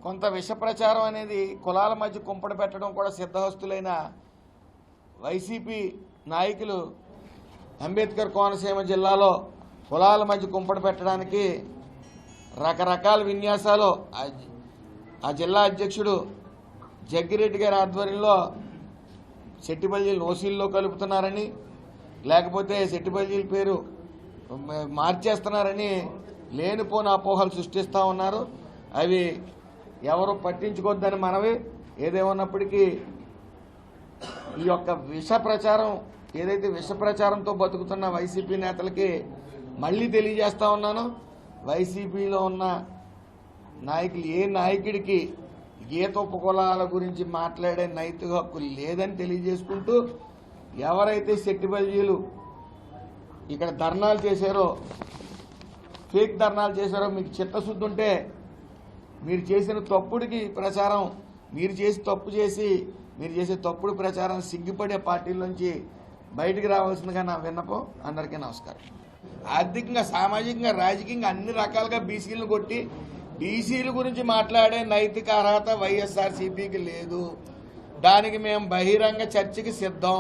కొంత విష ప్రచారం అనేది కులాల మధ్య కుంపడి పెట్టడం కూడా సిద్ధహస్తులైన వైసీపీ నాయకులు అంబేద్కర్ కోనసీమ జిల్లాలో కులాల మధ్య కుంపడి పెట్టడానికి రకరకాల విన్యాసాలు ఆ జిల్లా అధ్యక్షుడు జగ్గిరెడ్డి గారి ఆధ్వర్యంలో సెట్టిబల్జీలు నోసీల్లో కలుపుతున్నారని, లేకపోతే సెట్టిబల్జీల పేరు మార్చేస్తున్నారని లేనిపోని అపోహలు సృష్టిస్తూ ఉన్నారు. అవి ఎవరు పట్టించుకోవద్దని మనవి. ఏదేమన్నప్పటికీ ఈ యొక్క విష ప్రచారం ఏదైతే విష ప్రచారంతో బతుకుతున్న వైసీపీ నేతలకి మళ్ళీ తెలియజేస్తా ఉన్నాను, వైసీపీలో ఉన్న నాయకులు ఏ నాయకుడికి గీత ఉపకులాల గురించి మాట్లాడే నైతిక హక్కు లేదని తెలియజేసుకుంటూ, ఎవరైతే సెట్టిబల్జీలు ఇక్కడ ధర్నాలు చేశారో, ఫేక్ ధర్నాలు చేశారో, మీకు చిత్తశుద్ధి ఉంటే మీరు చేసిన తప్పుడికి ప్రచారం మీరు చేసే తప్పుడు ప్రచారం సిగ్గుపడే పార్టీల నుంచి బయటికి రావాల్సిందిగా నా విన్నపం. అందరికీ నమస్కారం. ఆర్థికంగా, సామాజికంగా, రాజకీయంగా అన్ని రకాలుగా బీసీలను కొట్టి బీసీల గురించి మాట్లాడే నైతిక అర్హత వైఎస్ఆర్సీపీకి లేదు. దానికి మేము బహిరంగ చర్చకి సిద్ధం.